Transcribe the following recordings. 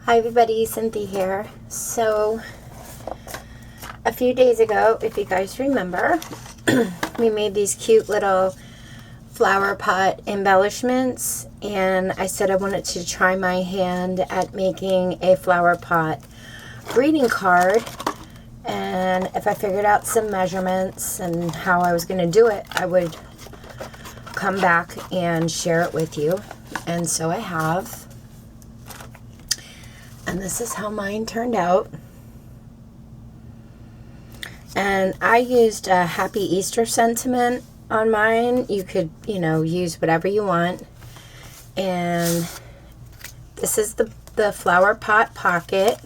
Hi everybody, Cynthia here. So, a few days ago, if you guys remember, we made these cute little flower pot embellishments, and I said I wanted to try my hand at making a flower pot greeting card, and if I figured out some measurements and how I was going to do it, I would come back and share it with you. And so I have. And this is how mine turned out. And I used a Happy Easter sentiment on mine. You could, use whatever you want. And this is the flower pot pocket.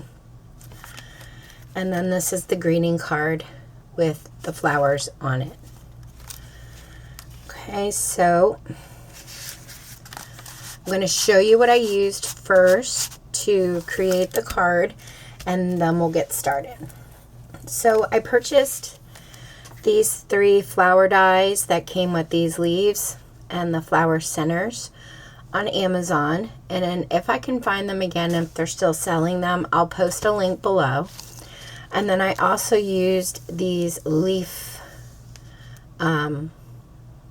And then this is the greeting card with the flowers on it. Okay, so I'm going to show you what I used first to create the card, and then we'll get started. So I purchased these 3 flower dies that came with these leaves and the flower centers on Amazon, and then if I can find them again, if they're still selling them, I'll post a link below. And then I also used these leaf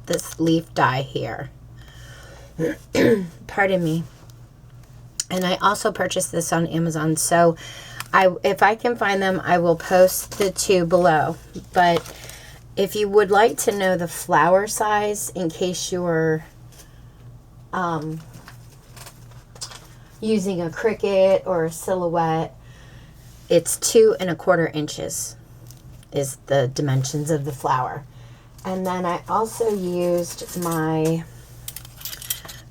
this leaf die here. Pardon me. And I also purchased this on Amazon. So if I can find them, I will post the 2 below. But if you would like to know the flower size, in case you're using a Cricut or a Silhouette, it's 2 1/4 inches is the dimensions of the flower. And then I also used my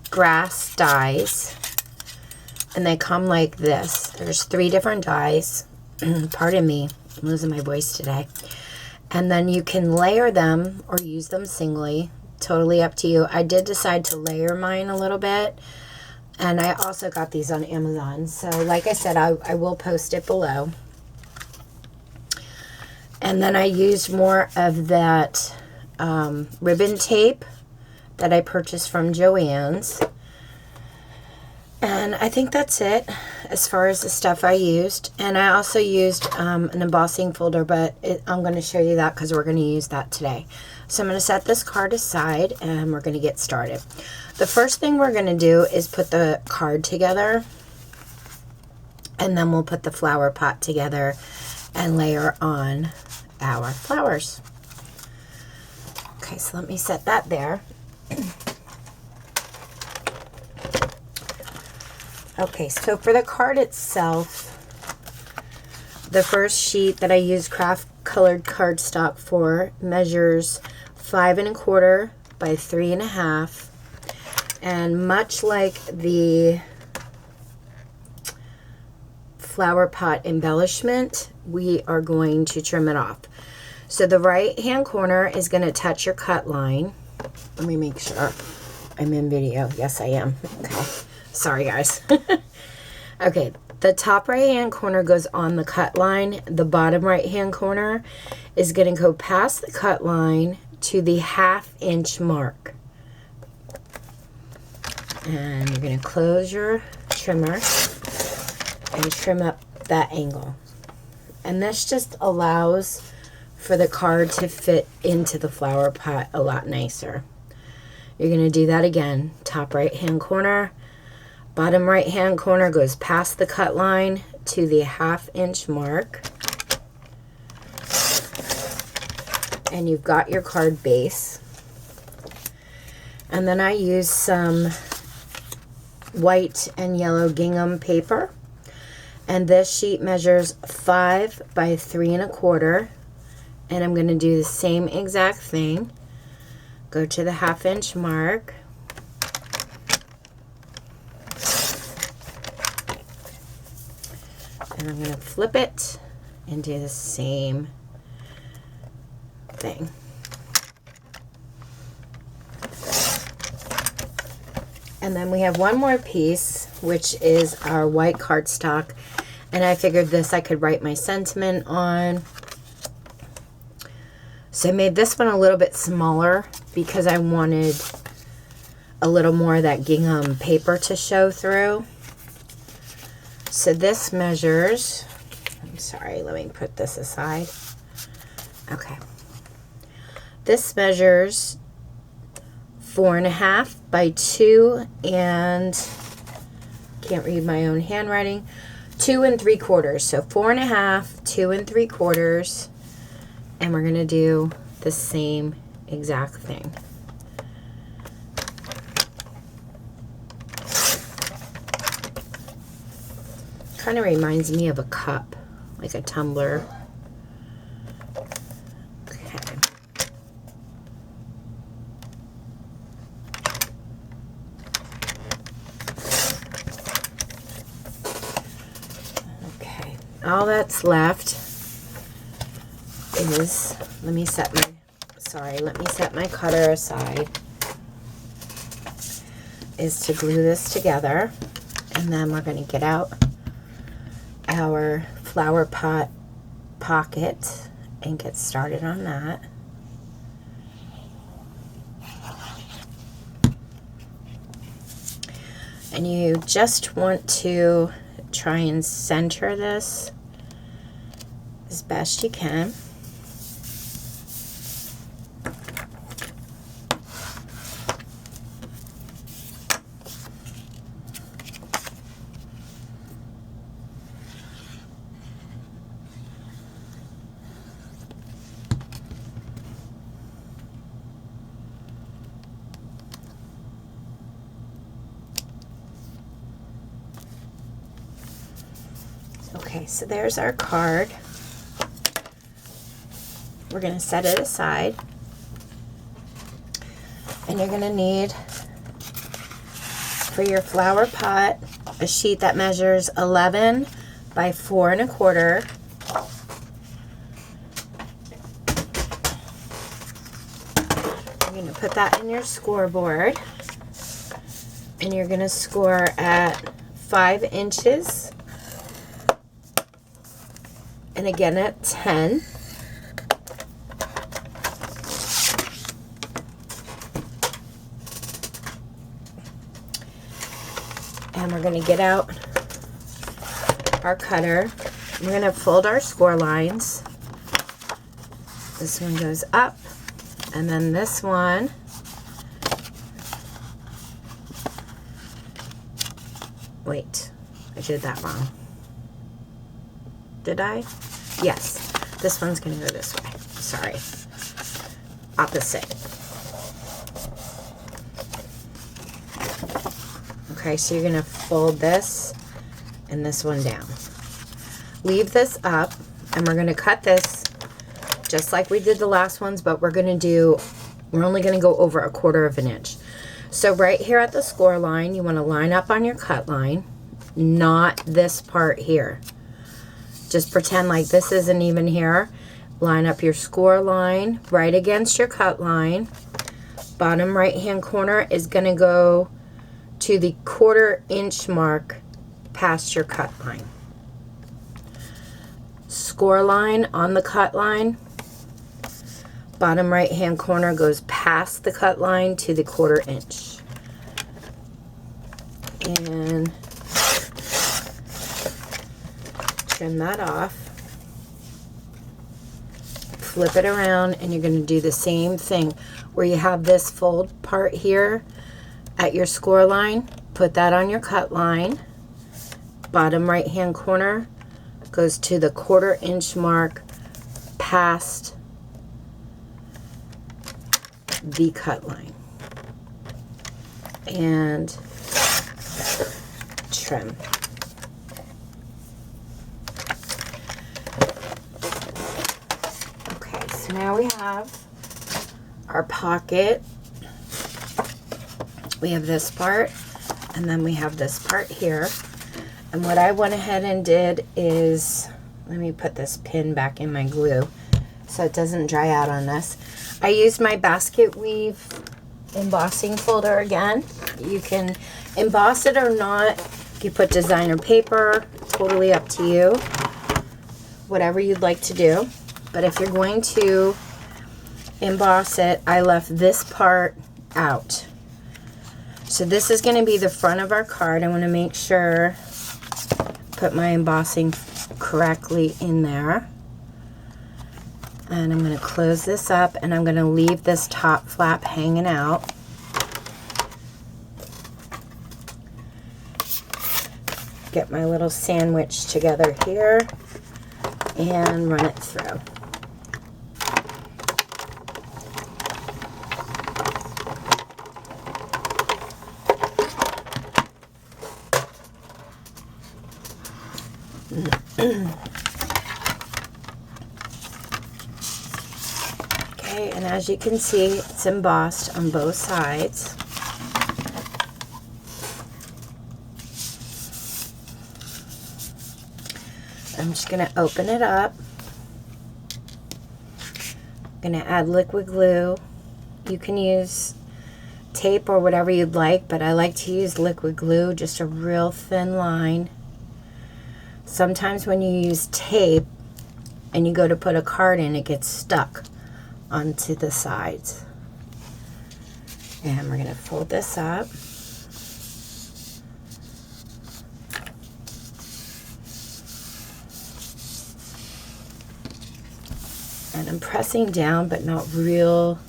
grass dies. And they come like this. There's 3 different dies. Pardon me, I'm losing my voice today. And then you can layer them or use them singly. Totally up to you. I did decide to layer mine a little bit. And I also got these on Amazon. So like I said, I will post it below. And then I used more of that ribbon tape that I purchased from Joann's. And I think that's it as far as the stuff I used. And I also used an embossing folder, but I'm going to show you that because we're going to use that today. So I'm going to set this card aside and we're going to get started. The first thing we're going to do is put the card together. And then we'll put the flower pot together and layer on our flowers. Okay, so let me set that there. Okay, so for the card itself, the first sheet that I used craft colored cardstock for measures 5 1/4 by 3 1/2, and much like the flower pot embellishment, we are going to trim it off. So the right hand corner is going to touch your cut line. Let me make sure I'm in video. Yes, I am. Okay. Sorry, guys. Okay, the top right-hand corner goes on the cut line. The bottom right-hand corner is going to go past the cut line to the 1/2 inch mark. And you're going to close your trimmer and trim up that angle. And this just allows for the card to fit into the flower pot a lot nicer. You're going to do that again. Top right-hand corner. Bottom right hand corner goes past the cut line to the 1/2 inch mark. And you've got your card base. And then I use some white and yellow gingham paper. And this sheet measures 5 by 3 1/4. And I'm going to do the same exact thing. Go to the 1/2 inch mark. And I'm going to flip it and do the same thing. And then we have one more piece, which is our white cardstock. And I figured this I could write my sentiment on. So I made this one a little bit smaller because I wanted a little more of that gingham paper to show through. So this measures, I'm sorry, let me put this aside. Okay. This measures 4.5 by 2 and, can't read my own handwriting, 2 3/4. So 4.5, 2 3/4, and we're going to do the same exact thing. Kind of reminds me of a cup, like a tumbler. Okay. Okay. All that's left is, let me set my cutter aside, is to glue this together, and then we're going to get out our flower pot pocket and get started on that. And you just want to try and center this as best you can. Okay, so there's our card. We're going to set it aside. And you're going to need, for your flower pot, a sheet that measures 11 by 4 1/4. You're going to put that in your scoreboard. And you're going to score at 5 inches. And again at 10. And we're going to get out our cutter. We're going to fold our score lines. This one goes up, and then this one wait, I did that wrong. Did I? Yes. This one's going to go this way. Sorry. Opposite. Okay, so you're going to fold this and this one down. Leave this up, and we're going to cut this just like we did the last ones, but we're only going to go over 1/4 inch. So right here at the score line, you want to line up on your cut line, not this part here. Just pretend like this isn't even here. Line up your score line right against your cut line. Bottom right hand corner is going to go to the 1/4 inch mark past your cut line. Score line on the cut line. Bottom right hand corner goes past the cut line to the 1/4 inch. And trim that off. Flip it around, and you're going to do the same thing where you have this fold part here at your score line. Put that on your cut line. Bottom right hand corner goes to the 1/4 inch mark past the cut line. And trim. Okay, so now we have our pocket. We have this part, and then we have this part here. And what I went ahead and did is, let me put this pin back in my glue so it doesn't dry out on this. I used my basket weave embossing folder again. You can emboss it or not. You put designer paper, totally up to you. Whatever you'd like to do. But if you're going to emboss it, I left this part out. So this is going to be the front of our card. I want to make sure, put my embossing correctly in there. And I'm going to close this up, and I'm going to leave this top flap hanging out. Get my little sandwich together here and run it through. Okay, and as you can see, it's embossed on both sides. I'm just going to open it up. I'm going to add liquid glue. You can use tape or whatever you'd like, but I like to use liquid glue, just a real thin line. Sometimes when you use tape and you go to put a card in, it gets stuck onto the sides. And we're going to fold this up. And I'm pressing down, but not real,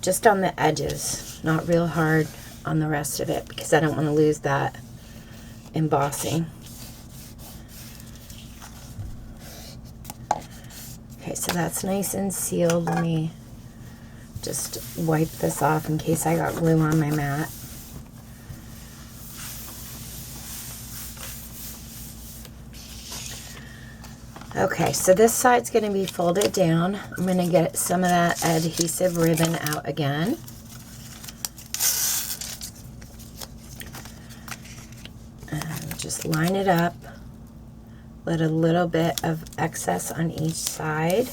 just on the edges, not real hard on the rest of it, because I don't want to lose that embossing. Okay, so that's nice and sealed. Let me just wipe this off in case I got glue on my mat. Okay, so this side's going to be folded down. I'm going to get some of that adhesive ribbon out again. And just line it up. Let a little bit of excess on each side.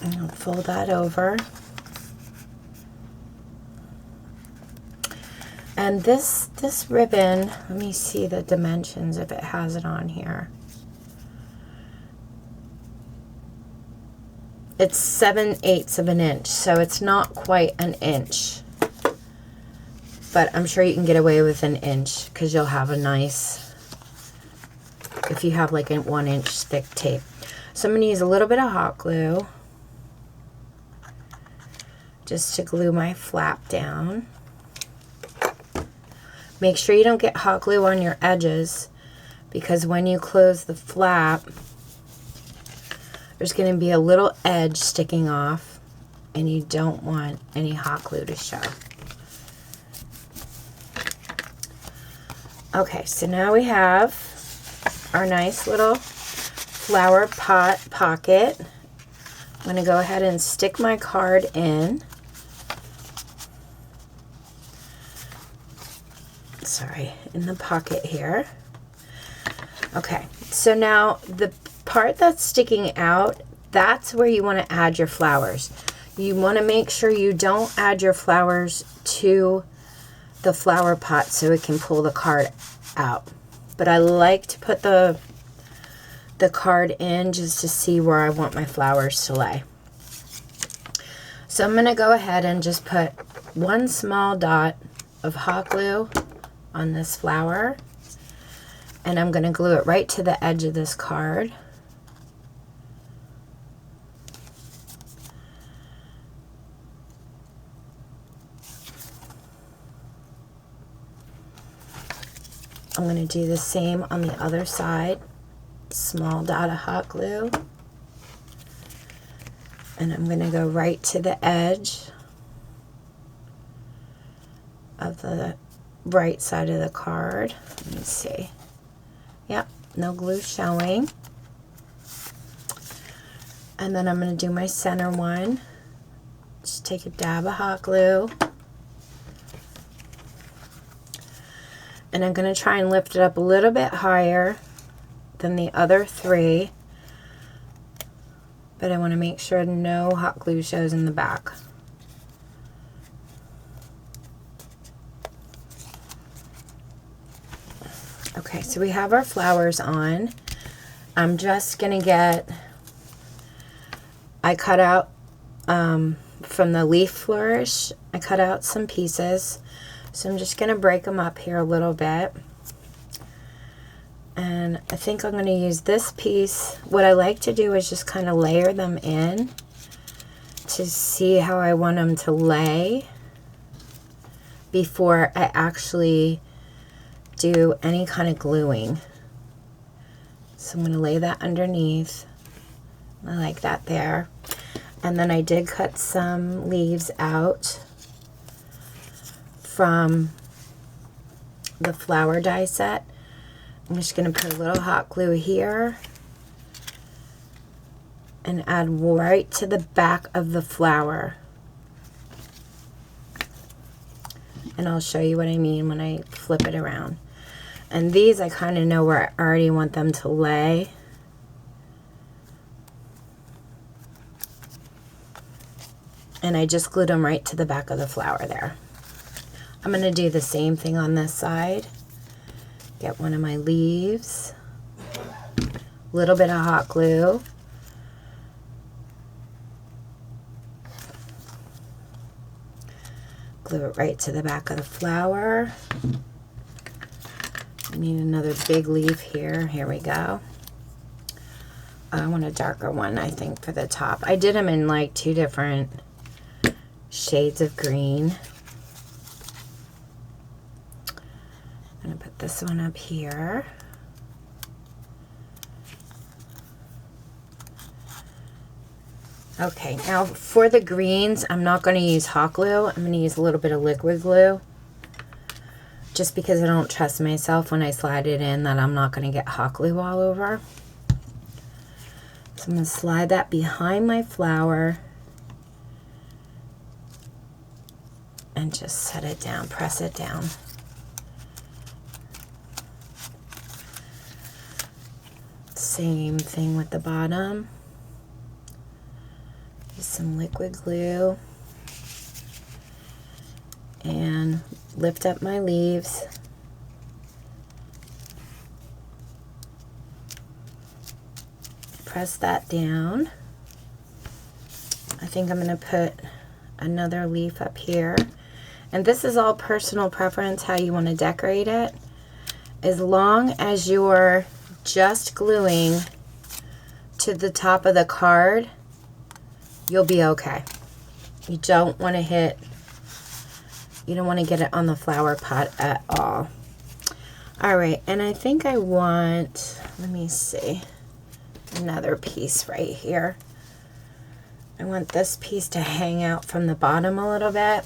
And I'll fold that over. And this ribbon, let me see the dimensions if it has it on here. It's 7/8 of an inch, so it's not quite an inch. But I'm sure you can get away with an inch because you'll have a nice, if you have like a 1 inch thick tape. So I'm going to use a little bit of hot glue just to glue my flap down. Make sure you don't get hot glue on your edges, because when you close the flap, there's going to be a little edge sticking off, and you don't want any hot glue to show. Okay, so now we have our nice little flower pot pocket. I'm going to go ahead and stick my card in. Sorry, in the pocket here. Okay, so now the part that's sticking out, that's where you want to add your flowers. You want to make sure you don't add your flowers to the flower pot so it can pull the card out. But I like to put the card in just to see where I want my flowers to lay. So I'm going to go ahead and just put one small dot of hot glue on this flower, and I'm going to glue it right to the edge of this card. I'm going to do the same on the other side. Small dot of hot glue, and I'm going to go right to the edge of the right side of the card. Let me see. Yep, no glue showing. And then I'm going to do my center one. Just take a dab of hot glue. And I'm going to try and lift it up a little bit higher than the other three. But I want to make sure no hot glue shows in the back. Okay, so we have our flowers on. I'm just going to get, I cut out from the Leaf Flourish, I cut out some pieces. So I'm just going to break them up here a little bit. And I think I'm going to use this piece. What I like to do is just kind of layer them in to see how I want them to lay before I actually do any kind of gluing. So I'm going to lay that underneath. I like that there. And then I did cut some leaves out from the flower die set. I'm just going to put a little hot glue here and add right to the back of the flower. And I'll show you what I mean when I flip it around. And these I kind of know where I already want them to lay. And I just glued them right to the back of the flower there. I'm going to do the same thing on this side. Get one of my leaves. A little bit of hot glue. Glue it right to the back of the flower. I need another big leaf here. Here we go. I want a darker one, I think, for the top. I did them in like 2 different shades of green. I'm going to put this one up here. Okay, now for the greens, I'm not going to use hot glue. I'm going to use a little bit of liquid glue. Just because I don't trust myself when I slide it in that I'm not going to get hot glue all over. So I'm going to slide that behind my flower. And just set it down, press it down. Same thing with the bottom. Use some liquid glue. And lift up my leaves. Press that down. I think I'm going to put another leaf up here. And this is all personal preference, how you want to decorate it. As long as you're just gluing to the top of the card, you'll be okay. You don't want to get it on the flower pot at all. Alright, and I think I want, let me see, another piece right here. I want this piece to hang out from the bottom a little bit.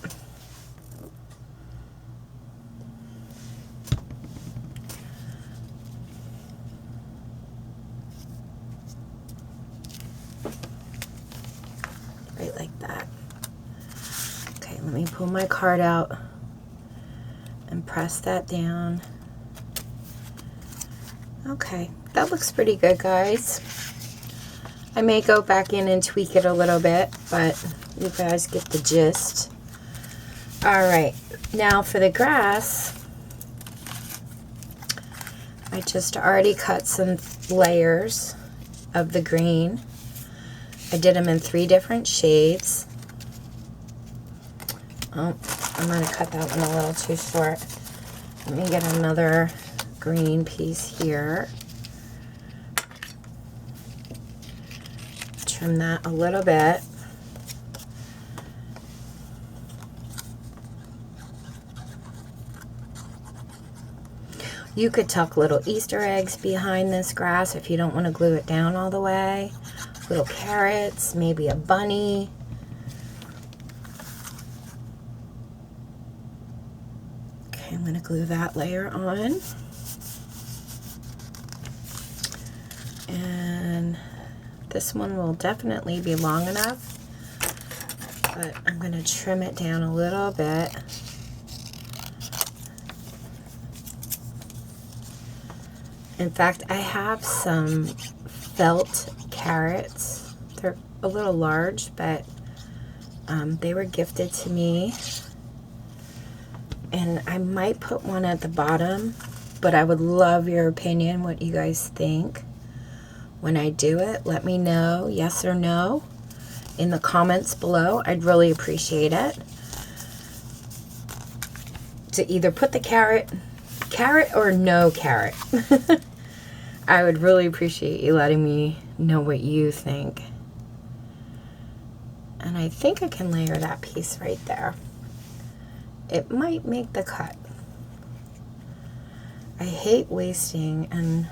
Right like that. Okay, let me pull my card out and press that down. Okay, that looks pretty good, guys. I may go back in and tweak it a little bit, but you guys get the gist. Alright, now for the grass, I just already cut some layers of the green. I did them in 3 different shades. Oh, I might have cut that one a little too short. Let me get another green piece here. Trim that a little bit. You could tuck little Easter eggs behind this grass if you don't want to glue it down all the way. Little carrots, maybe a bunny. Okay, I'm going to glue that layer on. And this one will definitely be long enough, but I'm going to trim it down a little bit. In fact, I have some felt carrots. They're a little large, but they were gifted to me. And I might put one at the bottom, but I would love your opinion, what you guys think. when I do it. Let me know, yes or no, in the comments below. I'd really appreciate it. To either put the carrot or no carrot. I would really appreciate you letting me know what you think. And I think I can layer that piece right there. It might make the cut. I hate wasting, and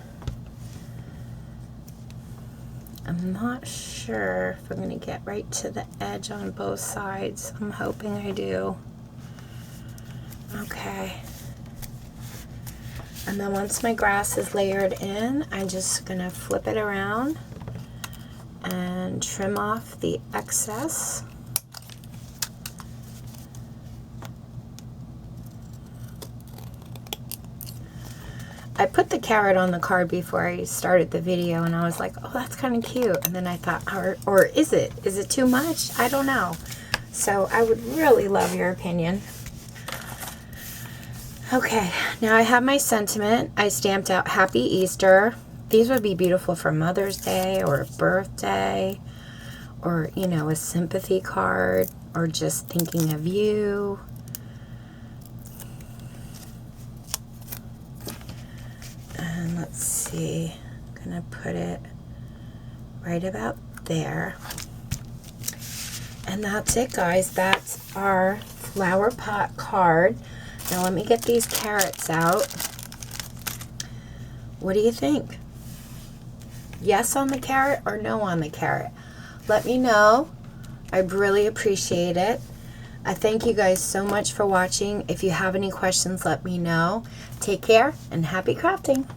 I'm not sure if I'm going to get right to the edge on both sides. I'm hoping I do. Okay. And then once my grass is layered in, I'm just going to flip it around and trim off the excess. I put the carrot on the card before I started the video, and I was like, oh, that's kind of cute. And then I thought, or is it? Is it too much? I don't know. So I would really love your opinion. Okay, now I have my sentiment. I stamped out Happy Easter. These would be beautiful for Mother's Day or a birthday, or, you know, a sympathy card, or just thinking of you. And let's see, I'm gonna put it right about there. And that's it, guys. That's our flower pot card. Now let me get these carrots out. What do you think? Yes on the carrot or no on the carrot? Let me know. I'd really appreciate it. I thank you guys so much for watching. If you have any questions, let me know. Take care and happy crafting.